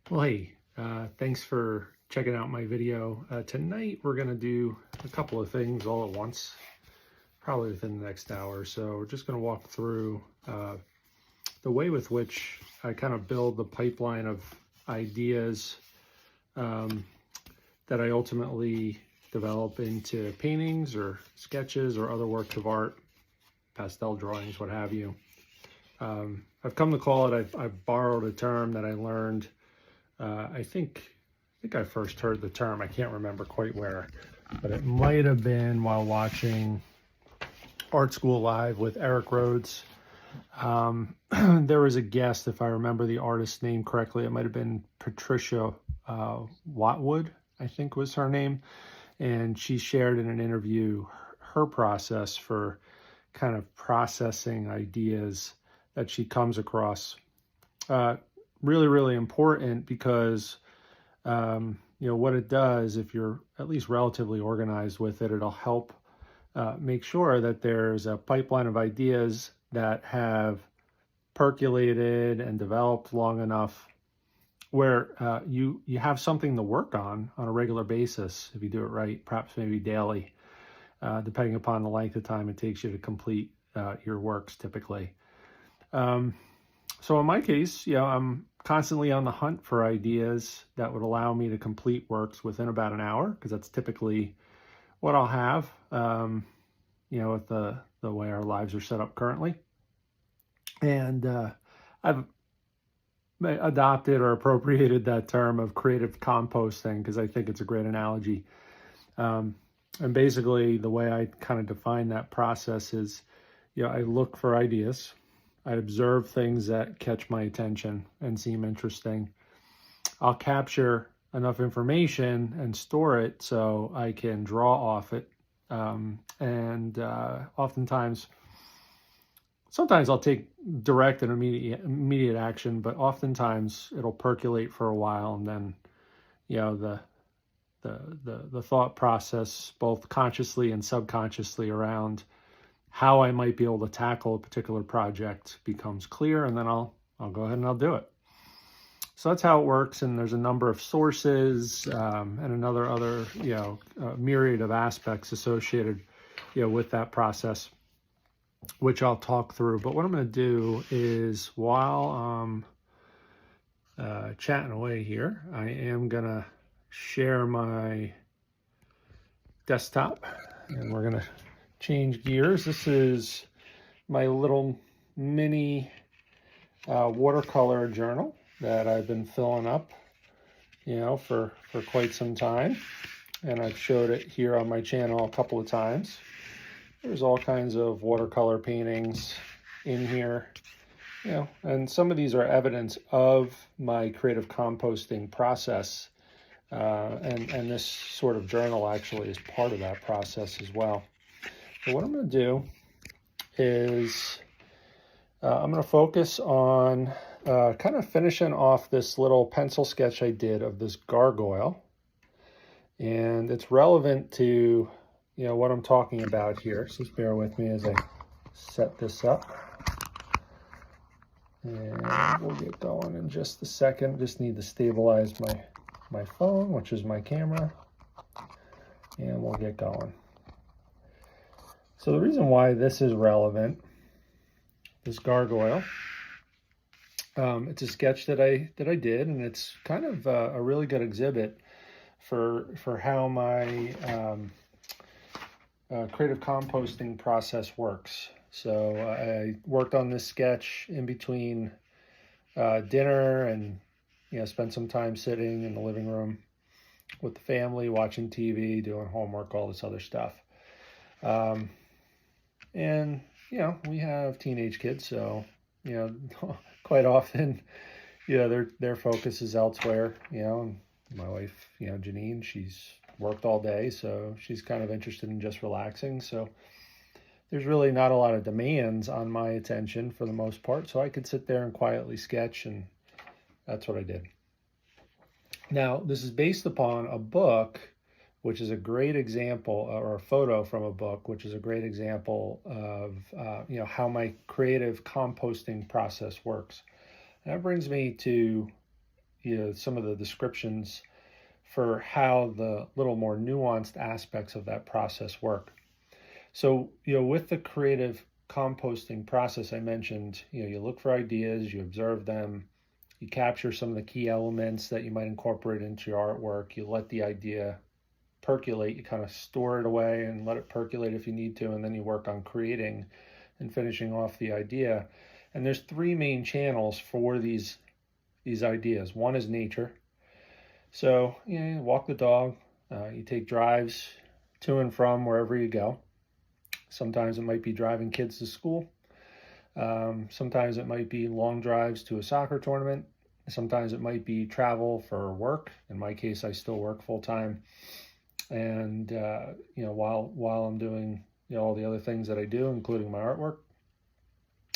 Well, hey, thanks for checking out my video. Tonight we're going to do a couple of things all at once, probably within the next hour. So we're just going to walk through the way with which I kind of build the pipeline of ideas that I ultimately develop into paintings or sketches or other works of art, pastel drawings, what have you. I've come to call it, I've borrowed a term that I learned I think I first heard the term. I can't remember quite where, but it might have been while watching Art School Live with Eric Rhodes. There was a guest, if I remember the artist's name correctly, it might have been Patricia Watwood, I think was her name. And she shared in an interview her process for kind of processing ideas that she comes across. Really important because what it does, if you're at least relatively organized with it, it'll help make sure that there's a pipeline of ideas that have percolated and developed long enough where you have something to work on a regular basis if you do it right, perhaps maybe daily, depending upon the length of time it takes you to complete your works typically. So in my case, I'm constantly on the hunt for ideas that would allow me to complete works within about an hour, because that's typically what I'll have, with the way our lives are set up currently. And I've adopted or appropriated that term of creative composting because I think it's a great analogy. And basically the way I kind of define that process is, I look for ideas. I observe things that catch my attention and seem interesting. I'll capture enough information and store it so I can draw off it. Sometimes I'll take direct and immediate action, but oftentimes it'll percolate for a while, and then, the thought process, both consciously and subconsciously, around how I might be able to tackle a particular project becomes clear, and then I'll go ahead and I'll do it. So that's how it works, and there's a number of sources and other myriad of aspects associated with that process, which I'll talk through. But what I'm going to do is, while I'm chatting away here, I am going to share my desktop, and we're going to change gears. This is my little mini watercolor journal that I've been filling up, for quite some time. And I've showed it here on my channel a couple of times. There's all kinds of watercolor paintings in here, and some of these are evidence of my creative composting process. And this sort of journal actually is part of that process as well. So what I'm going to do is I'm going to focus on kind of finishing off this little pencil sketch I did of this gargoyle. And it's relevant to, what I'm talking about here. So just bear with me as I set this up. And we'll get going in just a second. Just need to stabilize my phone, which is my camera. And we'll get going. So the reason why this is relevant, this gargoyle, it's a sketch that I did, and it's kind of a really good exhibit for how my creative composting process works. So I worked on this sketch in between dinner and spent some time sitting in the living room with the family, watching TV, doing homework, all this other stuff. And, we have teenage kids, so, quite often, their focus is elsewhere, and my wife, Janine, she's worked all day, so she's kind of interested in just relaxing. So there's really not a lot of demands on my attention for the most part, so I could sit there and quietly sketch, and that's what I did. Now, this is based upon a book, which is a great example, or a photo from a book, which is a great example of, how my creative composting process works. And that brings me to some of the descriptions for how the little more nuanced aspects of that process work. So, with the creative composting process I mentioned, you look for ideas, you observe them, you capture some of the key elements that you might incorporate into your artwork, you let the idea percolate, you kind of store it away and let it percolate if you need to, and then you work on creating and finishing off the idea. And there's three main channels for these ideas. One is nature. So, you walk the dog, you take drives to and from wherever you go. Sometimes it might be driving kids to school. Sometimes it might be long drives to a soccer tournament. Sometimes it might be travel for work. In my case, I still work full time. And, while I'm doing, all the other things that I do, including my artwork,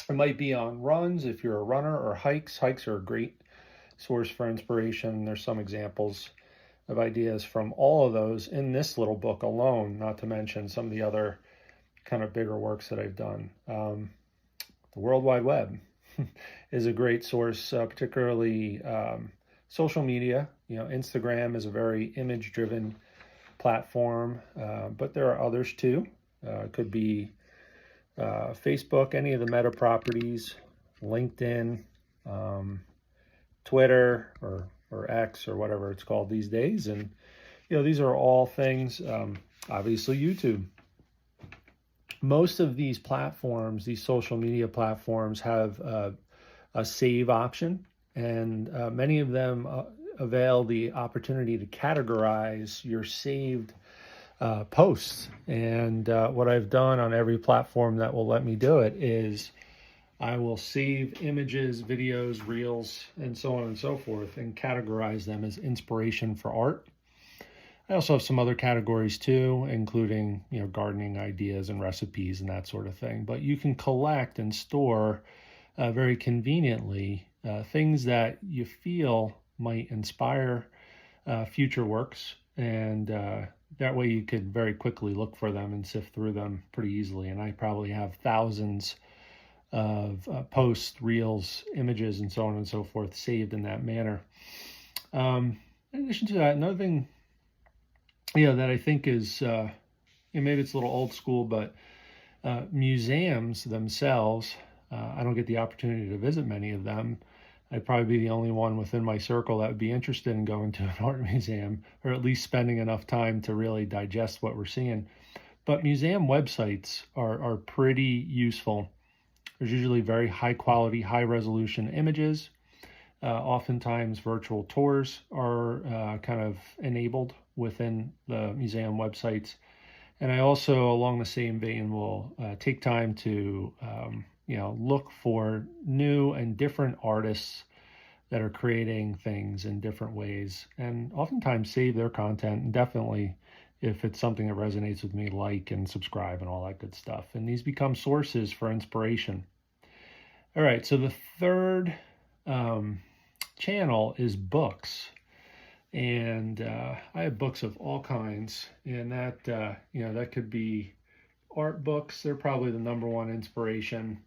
it might be on runs if you're a runner, or hikes. Hikes are a great source for inspiration. There's some examples of ideas from all of those in this little book alone, not to mention some of the other kind of bigger works that I've done. The World Wide Web is a great source, particularly social media. Instagram is a very image-driven platform, but there are others too. It could be Facebook, any of the meta properties, LinkedIn, Twitter, or X, or whatever it's called these days. And, these are all things, obviously YouTube. Most of these platforms, these social media platforms, have a save option, and many of them avail the opportunity to categorize your saved posts. And what I've done on every platform that will let me do it is I will save images, videos, reels, and so on and so forth, and categorize them as inspiration for art. I also have some other categories too, including, gardening ideas and recipes and that sort of thing. But you can collect and store very conveniently things that you feel might inspire future works. And that way you could very quickly look for them and sift through them pretty easily. And I probably have thousands of posts, reels, images, and so on and so forth saved in that manner. In addition to that, another thing that I think is, maybe it's a little old school, but museums themselves, I don't get the opportunity to visit many of them. I'd probably be the only one within my circle that would be interested in going to an art museum, or at least spending enough time to really digest what we're seeing. But museum websites are pretty useful. There's usually very high quality, high resolution images. Oftentimes virtual tours are kind of enabled within the museum websites. And I also, along the same vein, will take time to look for new and different artists that are creating things in different ways, and oftentimes save their content, and definitely, if it's something that resonates with me, like and subscribe and all that good stuff. And these become sources for inspiration. All right, so the third channel is books. And I have books of all kinds, and that that could be art books. They're probably the number one inspiration.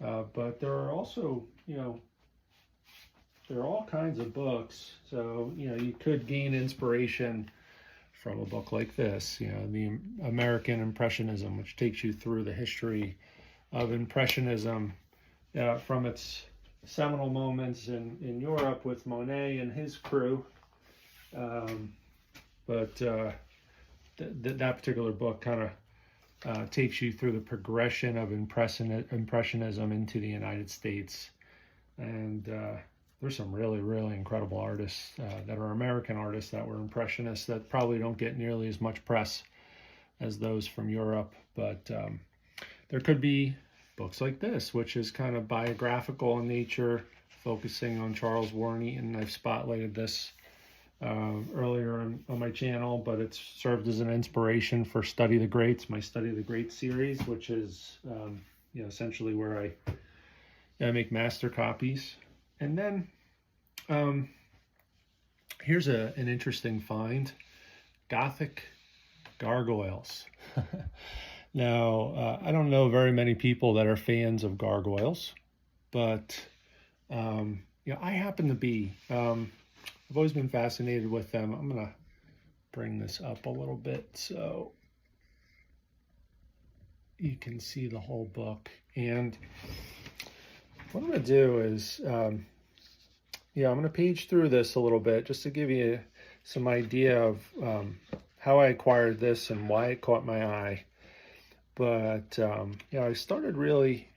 But there are also, there are all kinds of books. So, you could gain inspiration from a book like this, the American Impressionism, which takes you through the history of Impressionism from its seminal moments in Europe with Monet and his crew. But that particular book kind of takes you through the progression of Impressionism into the United States. And there's some really, really incredible artists that are American artists that were Impressionists that probably don't get nearly as much press as those from Europe. But there could be books like this, which is kind of biographical in nature, focusing on Charles Warren Eaton. I've spotlighted this earlier on my channel, but it's served as an inspiration for Study the Greats, my Study the Greats series, which is essentially where I make master copies. And then here's an interesting find: Gothic gargoyles. Now, I don't know very many people that are fans of gargoyles, but I happen to be, I've always been fascinated with them. I'm going to bring this up a little bit so you can see the whole book. And what I'm going to do is, I'm going to page through this a little bit just to give you some idea of how I acquired this and why it caught my eye. But, I started really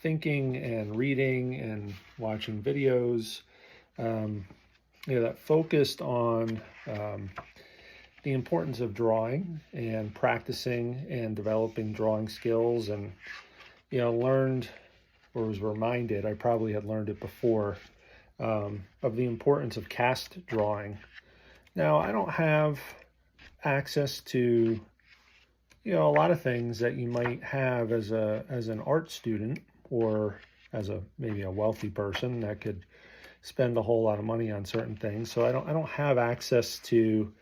thinking and reading and watching videos, that focused on the importance of drawing and practicing and developing drawing skills, and learned, or was reminded, I probably had learned it before, of the importance of cast drawing. Now, I don't have access to a lot of things that you might have as an art student, or as maybe a wealthy person that could spend a whole lot of money on certain things. So I don't have access to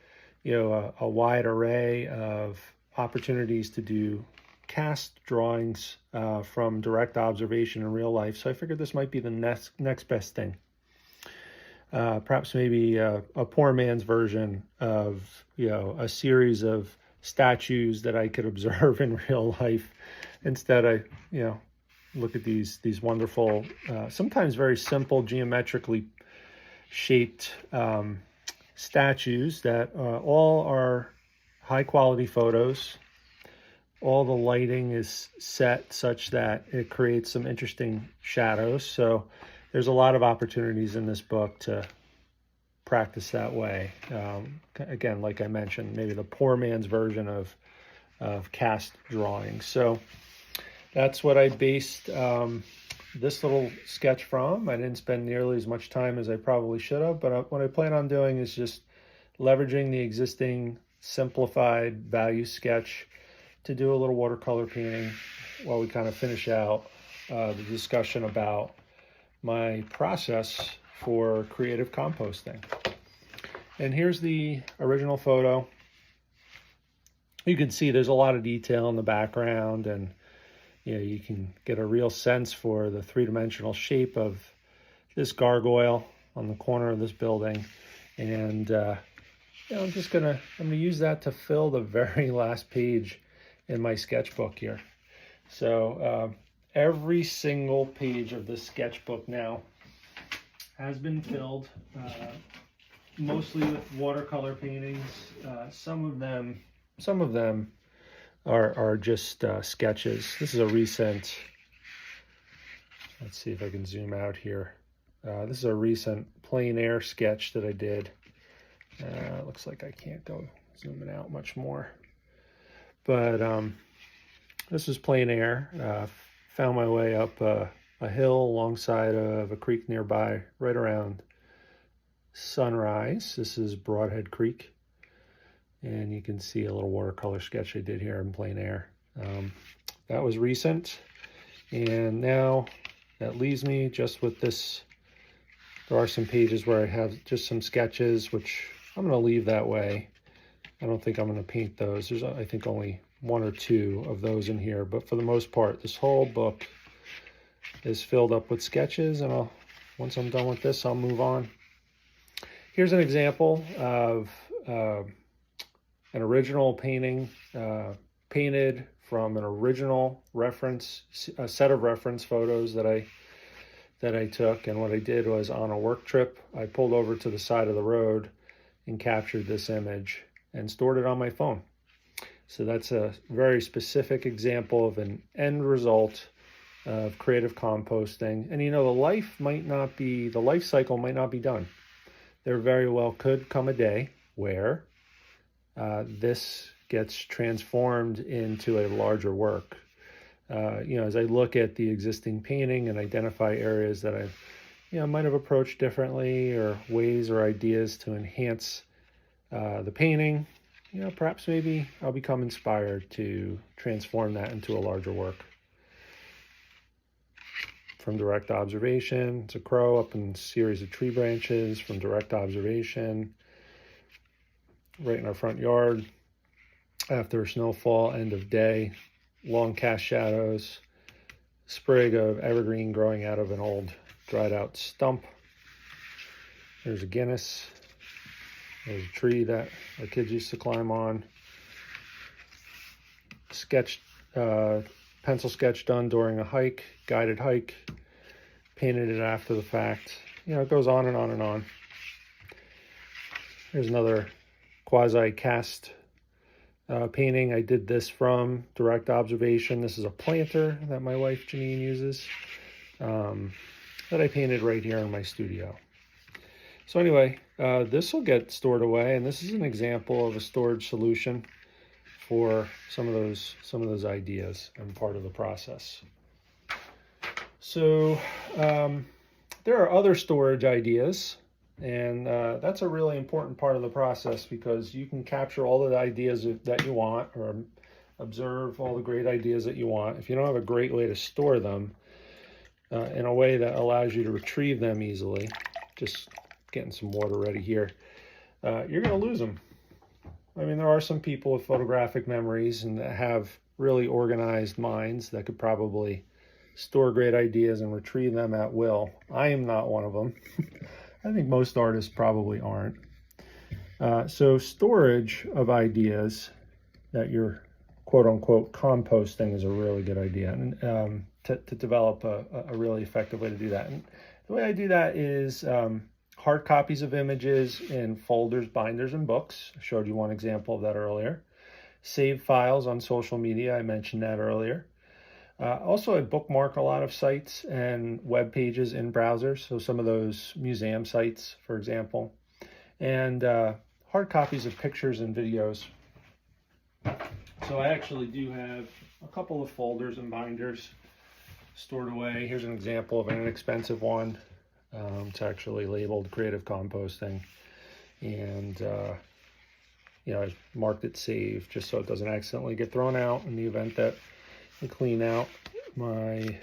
a wide array of opportunities to do cast drawings from direct observation in real life. So I figured this might be the next best thing. Perhaps maybe a poor man's version of a series of statues that I could observe in real life. Instead, I look at these wonderful, sometimes very simple, geometrically shaped statues that all are high quality photos. All the lighting is set such that it creates some interesting shadows. So there's a lot of opportunities in this book to practice that way. Again, like I mentioned, maybe the poor man's version of cast drawing. So that's what I based this little sketch from. I didn't spend nearly as much time as I probably should have, but what I plan on doing is just leveraging the existing simplified value sketch to do a little watercolor painting while we kind of finish out the discussion about my process for creative composting. And here's the original photo. You can see there's a lot of detail in the background, and you can get a real sense for the three-dimensional shape of this gargoyle on the corner of this building. And I'm gonna use that to fill the very last page in my sketchbook here. So every single page of this sketchbook now has been filled, mostly with watercolor paintings. Some of them are just sketches. This is a recent, let's see if I can zoom out here. This is a recent plein air sketch that I did. Looks like I can't go zooming out much more. But this is plein air. Found my way up a hill alongside of a creek nearby right around sunrise. This is Broadhead Creek. And you can see a little watercolor sketch I did here in plein air. That was recent. And now that leaves me just with this. There are some pages where I have just some sketches, which I'm going to leave that way. I don't think I'm going to paint those. There's, I think, only one or two of those in here. But for the most part, this whole book is filled up with sketches. And once I'm done with this, I'll move on. Here's an example of an original painting painted from an original reference, a set of reference photos that I took. And what I did was, on a work trip, I pulled over to the side of the road and captured this image and stored it on my phone. So that's a very specific example of an end result of creative composting. And the life cycle might not be done. There very well could come a day where this gets transformed into a larger work. As I look at the existing painting and identify areas that I might have approached differently, or ways or ideas to enhance the painting, perhaps maybe I'll become inspired to transform that into a larger work. From direct observation, it's a crow up in a series of tree branches. From direct observation, right in our front yard, after a snowfall, end of day, long cast shadows, sprig of evergreen growing out of an old dried out stump. There's a Guinness. There's a tree that our kids used to climb on. Sketch, pencil sketch done during a hike, guided hike. Painted it after the fact. You know, it goes on and on and on. Here's another quasi-cast painting. I did this from direct observation. This is a planter that my wife Janine uses that I painted right here in my studio. So anyway, this will get stored away, and this is an example of a storage solution for some of those ideas and part of the process. So there are other storage ideas, and that's a really important part of the process, because you can capture all of the ideas that you want, or observe all the great ideas that you want. If you don't have a great way to store them in a way that allows you to retrieve them easily, just getting some water ready here, you're going to lose them. I mean, there are some people with photographic memories and that have really organized minds that could probably store great ideas and retrieve them at will. I am not one of them. I think most artists probably aren't. So storage of ideas that you're quote-unquote composting is a really good idea, and to develop a really effective way to do that. And the way I do that is hard copies of images in folders, binders, and books. I showed you one example of that earlier. Save files on social media. I mentioned that earlier. Also, I bookmark a lot of sites and web pages in browsers. So some of those museum sites, for example, and hard copies of pictures and videos. So I actually do have a couple of folders and binders stored away. Here's an example of an inexpensive one. It's actually labeled Creative Composting, and you know, I marked it save just so it doesn't accidentally get thrown out in the event that I clean out my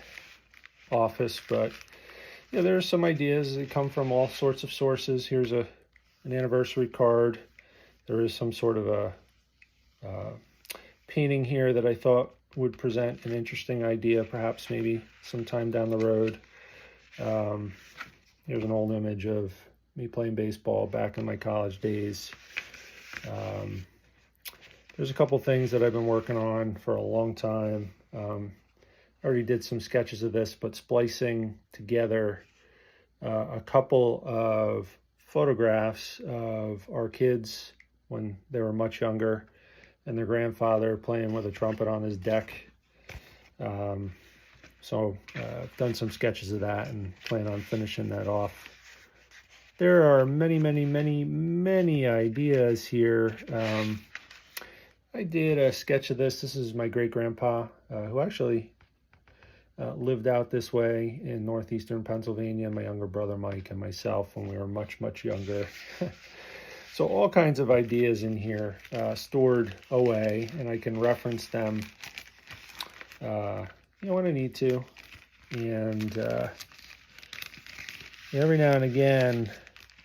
office. But yeah, there are some ideas that come from all sorts of sources. Here's an anniversary card. There is some sort of a painting here that I thought would present an interesting idea, perhaps maybe sometime down the road. Here's an old image of me playing baseball back in my college days. There's a couple things that I've been working on for a long time. I already did some sketches of this, but splicing together a couple of photographs of our kids when they were much younger, and their grandfather playing with a trumpet on his deck. So I've done some sketches of that and plan on finishing that off. There are many, many, many, many ideas here. I did a sketch of this. This is my great-grandpa, who actually lived out this way in northeastern Pennsylvania, my younger brother Mike and myself when we were much, much younger. So all kinds of ideas in here stored away, and I can reference them when I need to. And every now and again,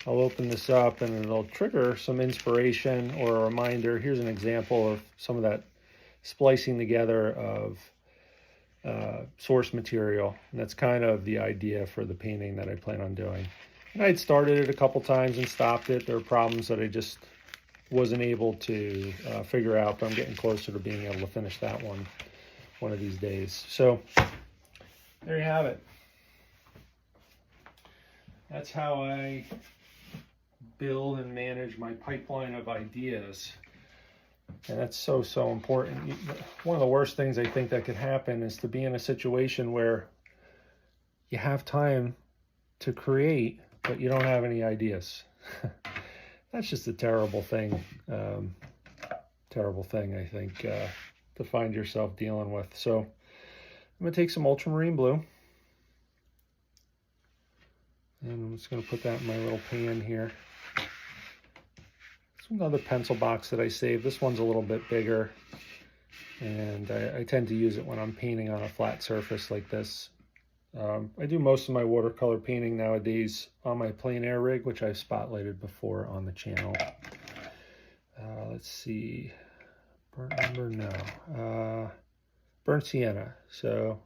I'll open this up and it'll trigger some inspiration or a reminder. Here's an example of some of that splicing together of source material. And that's kind of the idea for the painting that I plan on doing. And I'd started it a couple times and stopped it. There were problems that I just wasn't able to figure out, but I'm getting closer to being able to finish that one of these days. So there you have it. That's how I build and manage my pipeline of ideas. And that's so, so important. One of the worst things I think that could happen is to be in a situation where you have time to create, but you don't have any ideas. That's just a terrible thing. I think, to find yourself dealing with. So I'm going to take some ultramarine blue. And I'm just going to put that in my little pan here. It's another pencil box that I saved. This one's a little bit bigger. And I tend to use it when I'm painting on a flat surface like this. I do most of my watercolor painting nowadays on my plein air rig, which I've spotlighted before on the channel. Let's see. Burnt umber, no. Burnt sienna. So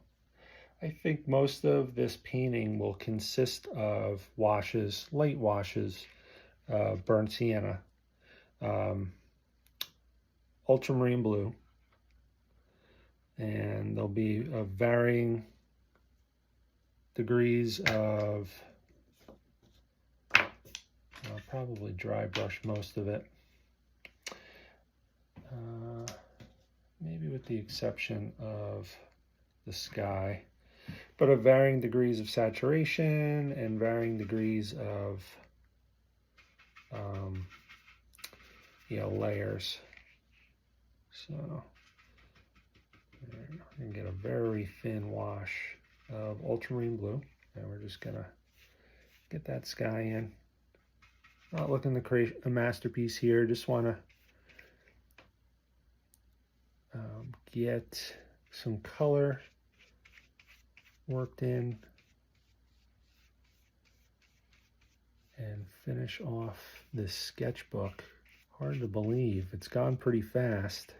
I think most of this painting will consist of washes, light washes, burnt sienna, ultramarine blue, and there'll be a varying degrees of, I'll probably dry brush most of it, maybe with the exception of the sky, but of varying degrees of saturation and varying degrees of layers. So we're going to get a very thin wash of ultramarine blue, and we're just going to get that sky in. Not looking to create a masterpiece here, just want to get some color worked in and finish off this sketchbook. Hard to believe, it's gone pretty fast.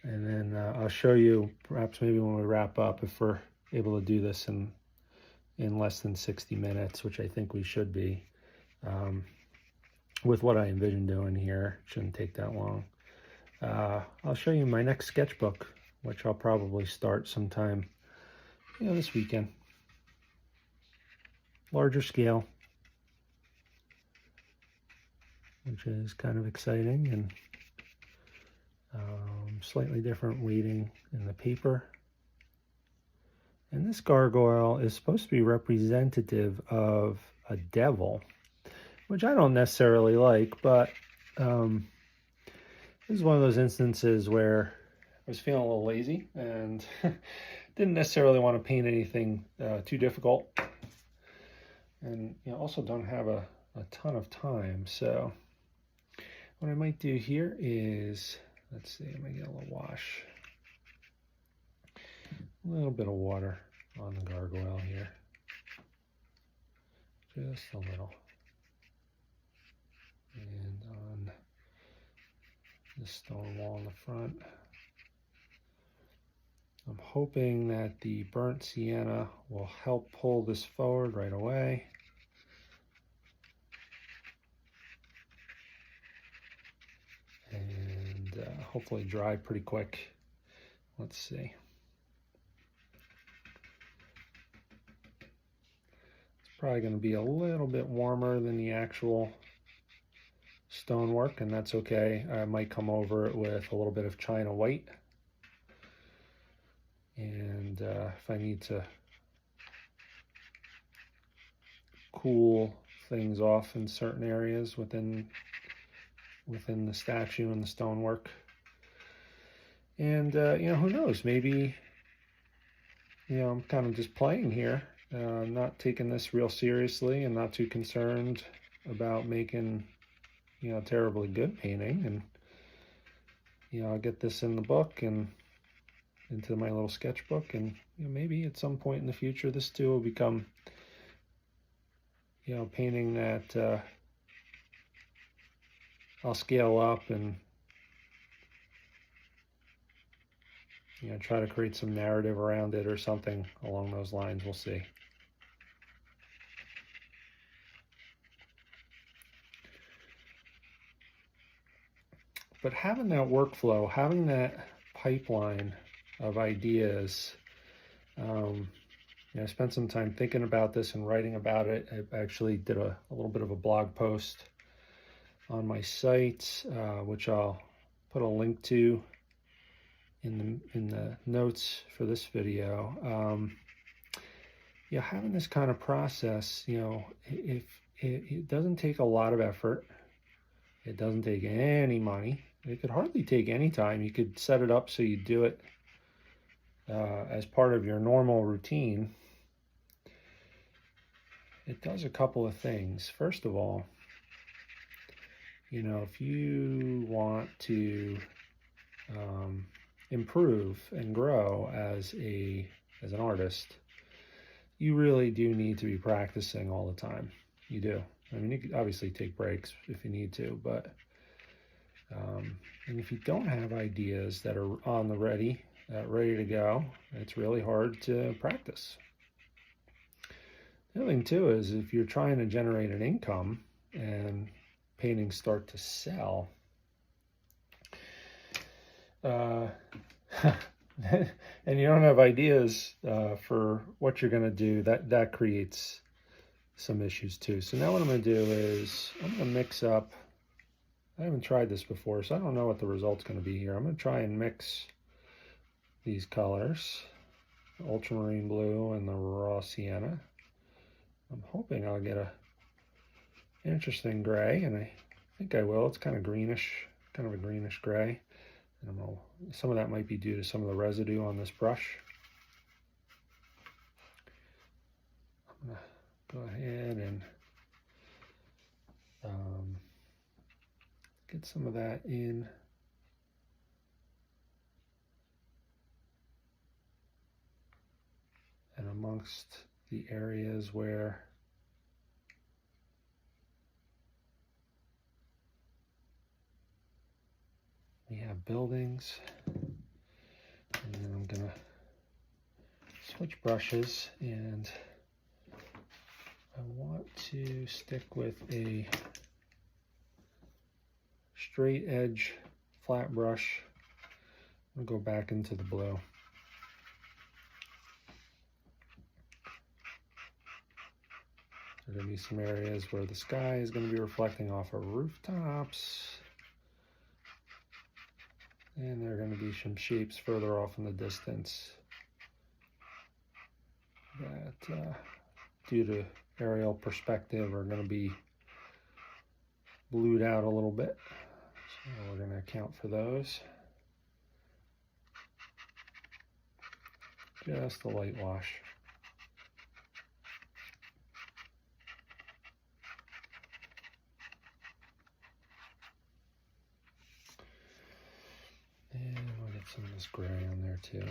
And then I'll show you perhaps maybe when we wrap up if we're able to do this in less than 60 minutes, which I think we should be. With what I envision doing here, it shouldn't take that long. I'll show you my next sketchbook, which I'll probably start sometime this weekend. Larger scale, which is kind of exciting, and slightly different weighting in the paper. And this gargoyle is supposed to be representative of a devil, which I don't necessarily like, but this is one of those instances where I was feeling a little lazy and didn't necessarily want to paint anything too difficult, and also don't have a ton of time. So what I might do here is, let's see, I'm gonna get a little wash, a little bit of water on the gargoyle here, just a little, and on the stone wall in the front. I'm hoping that the burnt sienna will help pull this forward right away. And hopefully dry pretty quick. Let's see. It's probably going to be a little bit warmer than the actual stonework, and that's okay. I might come over it with a little bit of China white. And if I need to cool things off in certain areas within the statue and the stonework. And who knows, maybe I'm kind of just playing here, not taking this real seriously and not too concerned about making terribly good painting. And I'll get this in the book and into my little sketchbook, and maybe at some point in the future this too will become painting that I'll scale up and try to create some narrative around it or something along those lines. We'll see. But having that workflow, having that pipeline of ideas, I spent some time thinking about this and writing about it. I actually did a little bit of a blog post on my site, which I'll put a link to in the notes for this video. Having this kind of process, if it doesn't take a lot of effort, it doesn't take any money. It could hardly take any time. You could set it up so you do it as part of your normal routine. It does a couple of things. First of all, if you want to improve and grow as an artist, you really do need to be practicing all the time. You do. I mean, you could obviously take breaks if you need to, but And if you don't have ideas that are on the ready to go, it's really hard to practice. The other thing too is if you're trying to generate an income and paintings start to sell, and you don't have ideas for what you're going to do, that creates some issues too. So now what I'm going to do is I'm going to mix up. I haven't tried this before, so I don't know what the result's going to be here. I'm going to try and mix these colors, the ultramarine blue and the raw sienna. I'm hoping I'll get a interesting gray, and I think I will. It's kind of greenish, kind of a greenish gray. And some of that might be due to some of the residue on this brush. I'm going to go ahead and get some of that in. And amongst the areas where we have buildings. And then I'm going to switch brushes, and I want to stick with a straight edge flat brush. I'm going to go back into the blue. There are going to be some areas where the sky is going to be reflecting off of rooftops. And there are going to be some shapes further off in the distance that, due to aerial perspective, are going to be blued out a little bit. So we're going to account for those. Just a light wash. And we'll get some of this gray on there too.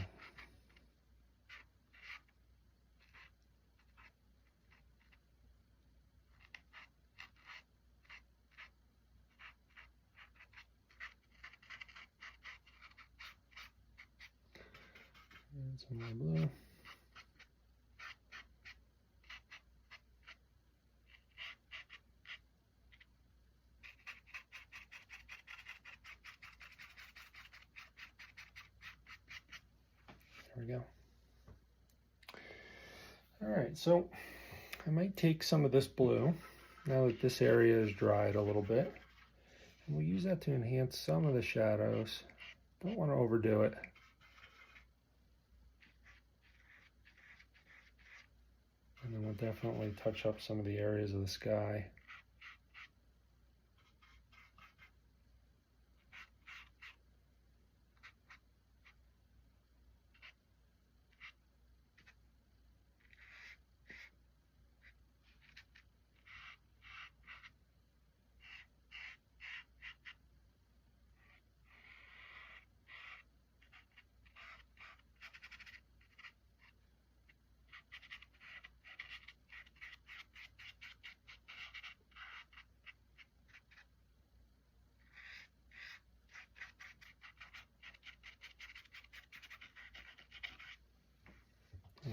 And some more blue. There we go. All right, so I might take some of this blue, now that this area is dried a little bit, and we'll use that to enhance some of the shadows. Don't want to overdo it. And then we'll definitely touch up some of the areas of the sky.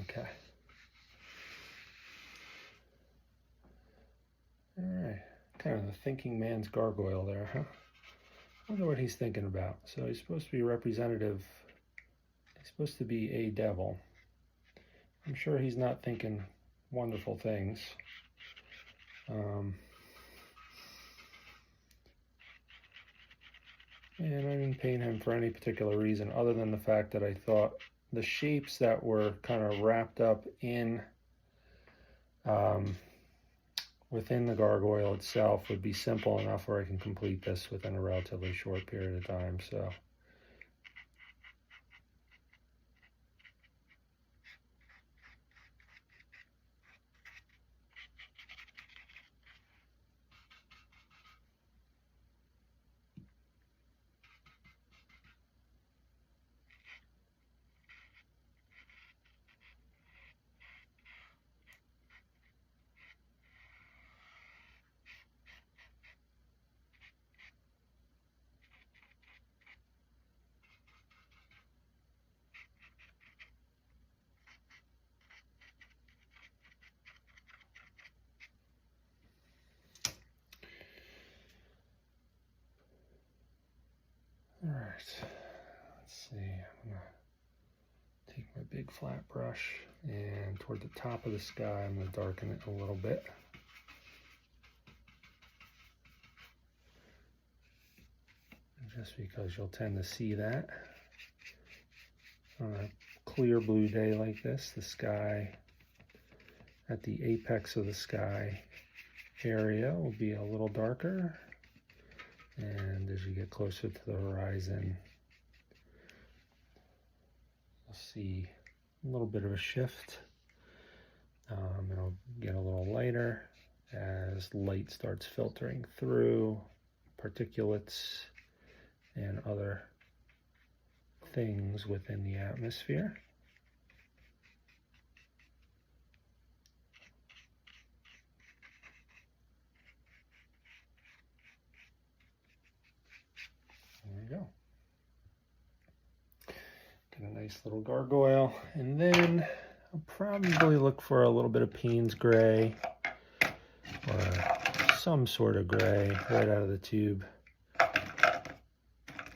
Okay. All right. Kind of the thinking man's gargoyle there, huh? I wonder what he's thinking about. So he's supposed to be representative. He's supposed to be a devil. I'm sure he's not thinking wonderful things. And I didn't paint him for any particular reason other than the fact that I thought the shapes that were kind of wrapped up in within the gargoyle itself would be simple enough where I can complete this within a relatively short period of time. So Let's see, I'm gonna take my big flat brush and toward the top of the sky, I'm gonna darken it a little bit. Just because you'll tend to see that on a clear blue day like this, the sky at the apex of the sky area will be a little darker, and as you get closer to the horizon, you'll see a little bit of a shift. It'll get a little lighter as light starts filtering through particulates and other things within the atmosphere. There we go. Get a nice little gargoyle, and then I'll probably look for a little bit of Payne's gray or some sort of gray right out of the tube.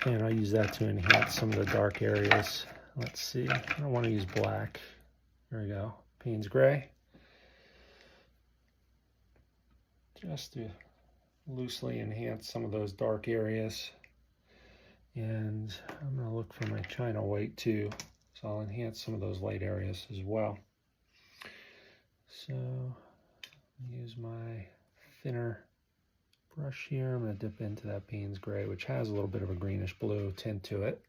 And I'll use that to enhance some of the dark areas. Let's see, I don't want to use black. There we go, Payne's gray. Just to loosely enhance some of those dark areas. And I'm going to look for my China white too, so I'll enhance some of those light areas as well. So use my thinner brush here. I'm going to dip into that Payne's gray, which has a little bit of a greenish blue tint to it.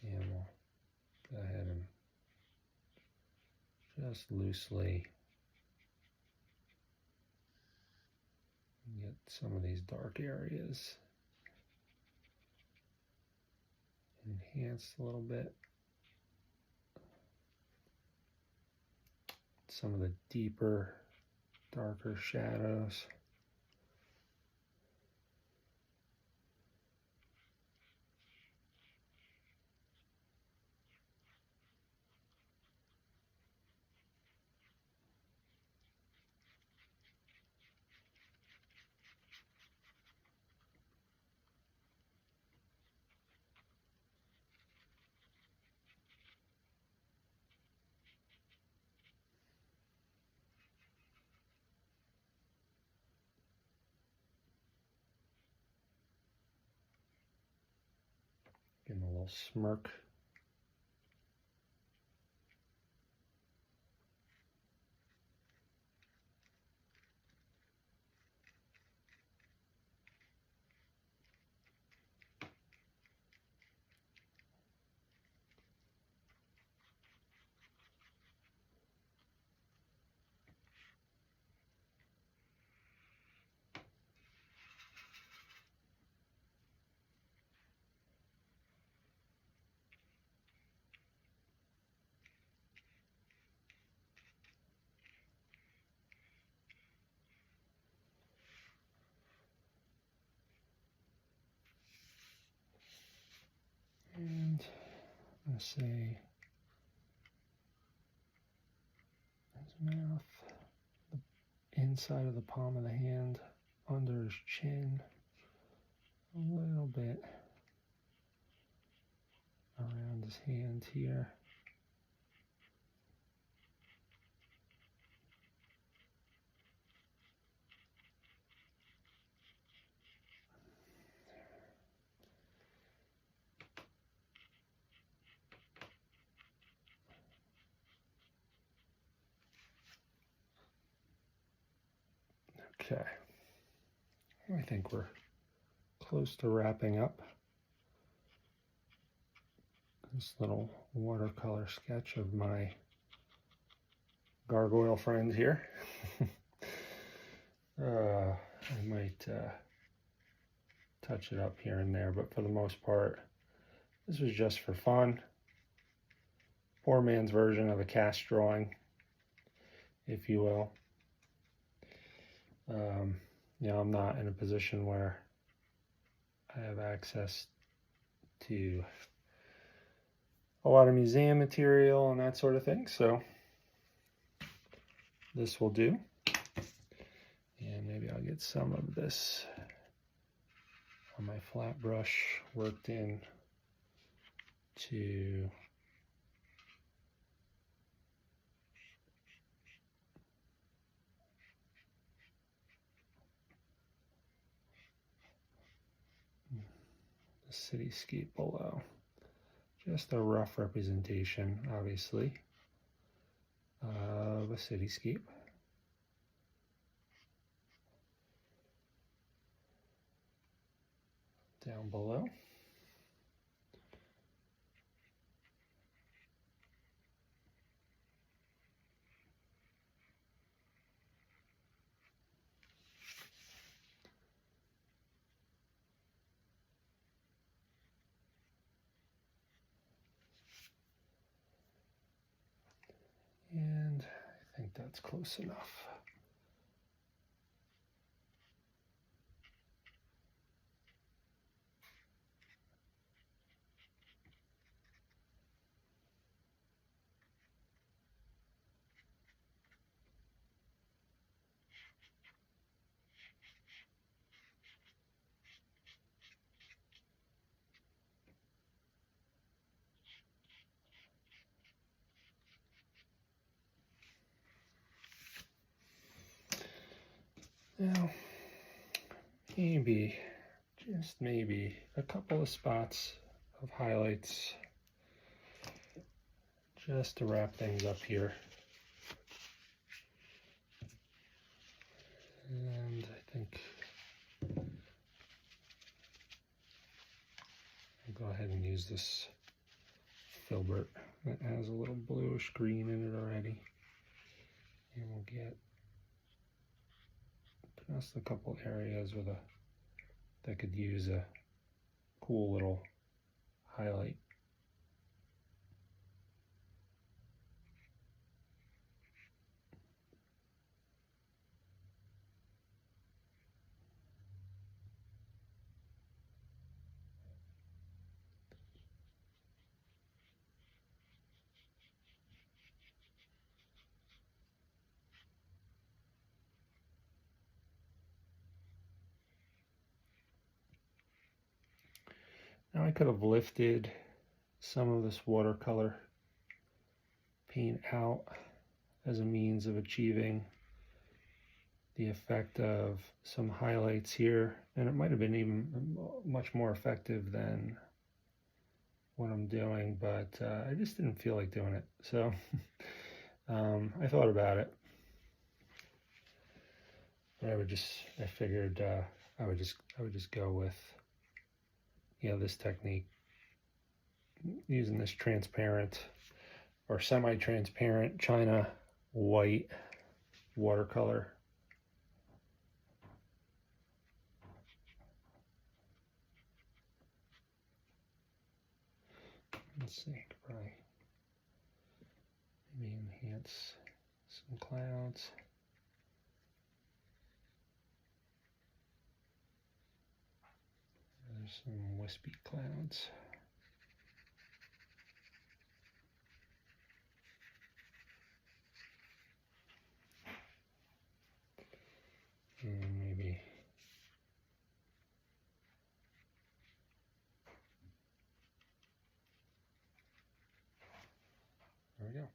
And we'll go ahead and just loosely get some of these dark areas enhanced a little bit. Some of the deeper, darker shadows. Give him a little smirk. And I'm going to say his mouth, the inside of the palm of the hand, under his chin, a little bit around his hand here. Okay, I think we're close to wrapping up this little watercolor sketch of my gargoyle friend here. I might touch it up here and there, but for the most part, this was just for fun. Poor man's version of a cast drawing, if you will. You know, I'm not in a position where I have access to a lot of museum material and that sort of thing, so this will do. And maybe I'll get some of this on my flat brush worked in to the cityscape below. Just a rough representation, obviously, of a cityscape. Down below. And I think that's close enough. Now, maybe, just maybe, a couple of spots of highlights just to wrap things up here. And I think I'll go ahead and use this filbert that has a little bluish green in it already. And we'll get just a couple areas with that could use a cool little highlight. Now I could have lifted some of this watercolor paint out as a means of achieving the effect of some highlights here, and it might have been even much more effective than what I'm doing, but I just didn't feel like doing it. So I thought about it, but I figured I would just go with, this technique, using this transparent or semi-transparent China white watercolor. Let's see, probably maybe enhance some clouds. There's some wispy clouds. And maybe there we go.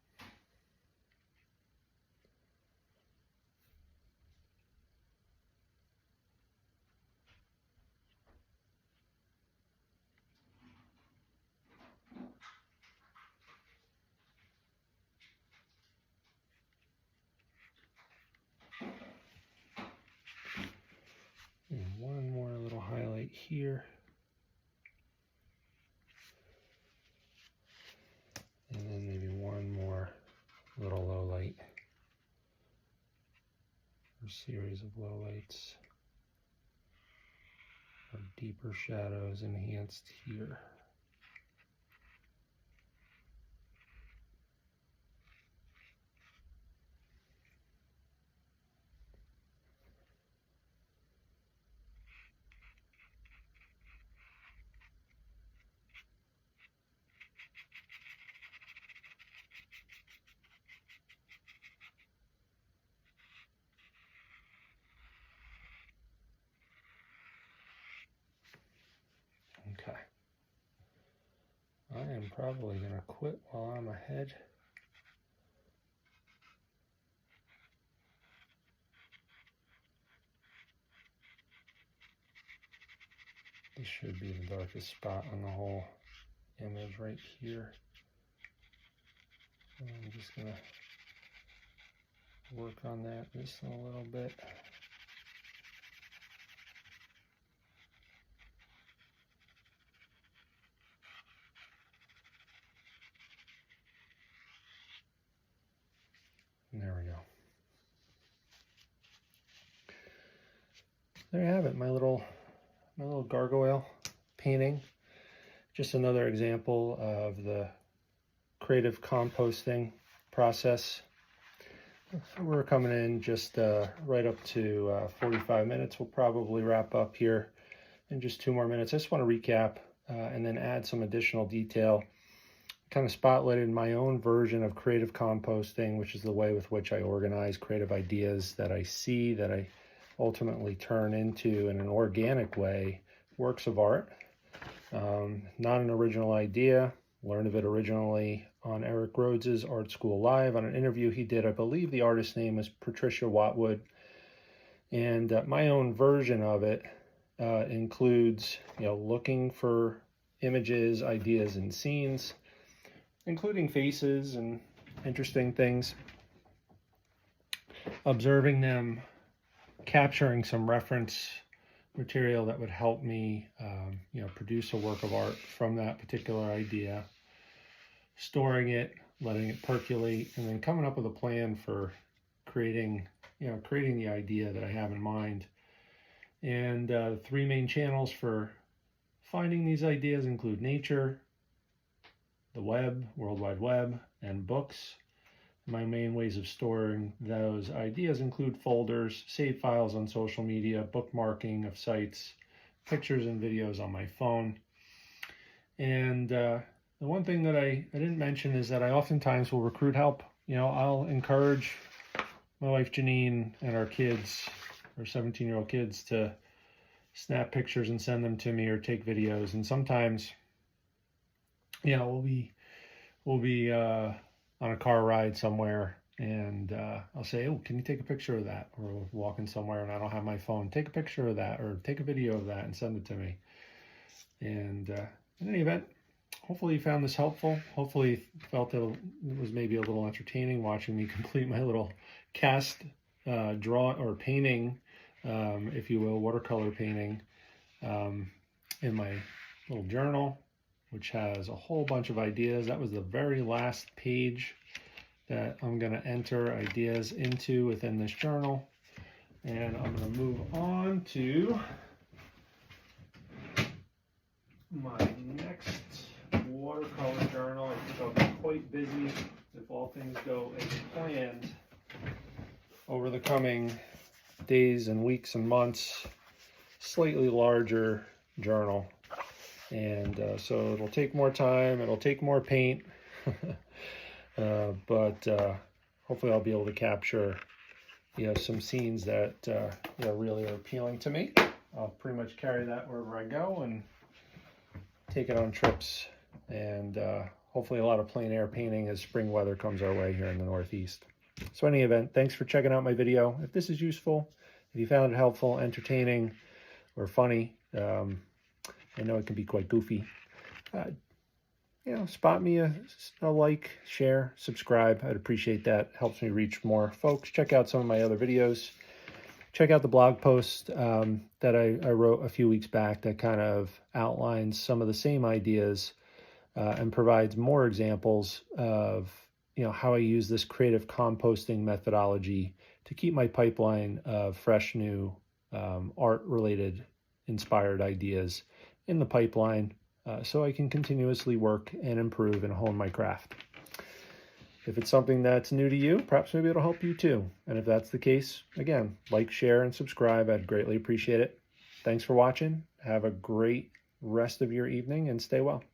And one more little highlight here. And then maybe one more little low light, or series of low lights, or deeper shadows enhanced here. I'm probably going to quit while I'm ahead. This should be the darkest spot on the whole image right here. And I'm just going to work on that just a little bit. And there we go. There you have it, my little gargoyle painting. Just another example of the creative composting process. We're coming in just right up to 45 minutes. We'll probably wrap up here in just 2 more minutes. I just want to recap and then add some additional detail. Kind of spotlighted my own version of creative composting, which is the way with which I organize creative ideas that I see, that I ultimately turn into, in an organic way, works of art. Not an original idea. Learned of it originally on Eric Rhodes' Art School Live on an interview he did. I believe the artist's name is Patricia Watwood. And my own version of it includes, looking for images, ideas, and scenes, including faces and interesting things, observing them, capturing some reference material that would help me, produce a work of art from that particular idea, storing it, letting it percolate, and then coming up with a plan for creating the idea that I have in mind. And 3 main channels for finding these ideas include nature, the web, World Wide Web, and books. My main ways of storing those ideas include folders, save files on social media, bookmarking of sites, pictures and videos on my phone. And the one thing that I didn't mention is that I oftentimes will recruit help. I'll encourage my wife Janine and our kids, our 17-year-old kids, to snap pictures and send them to me, or take videos. And sometimes, we'll be on a car ride somewhere, and I'll say, "Oh, can you take a picture of that?" Or we're walking somewhere and I don't have my phone. Take a picture of that, or take a video of that and send it to me. And in any event, hopefully you found this helpful. Hopefully you felt that it was maybe a little entertaining watching me complete my little cast painting, if you will, watercolor painting, in my little journal, which has a whole bunch of ideas. That was the very last page that I'm going to enter ideas into within this journal. And I'm going to move on to my next watercolor journal. I think I'll be quite busy, if all things go as planned, over the coming days and weeks and months. Slightly larger journal. And so it'll take more time, it'll take more paint, but hopefully I'll be able to capture, some scenes that, really are appealing to me. I'll pretty much carry that wherever I go and take it on trips, and hopefully a lot of plein air painting as spring weather comes our way here in the Northeast. So in any event, thanks for checking out my video. If this is useful, if you found it helpful, entertaining, or funny, I know it can be quite goofy. Spot me a like, share, subscribe. I'd appreciate that. Helps me reach more folks. Check out some of my other videos. Check out the blog post that I wrote a few weeks back that kind of outlines some of the same ideas and provides more examples of how I use this creative composting methodology to keep my pipeline of fresh, new art-related inspired ideas in the pipeline, so I can continuously work and improve and hone my craft. If it's something that's new to you, perhaps maybe it'll help you too. And if that's the case, again, like, share, and subscribe. I'd greatly appreciate it. Thanks for watching. Have a great rest of your evening and stay well.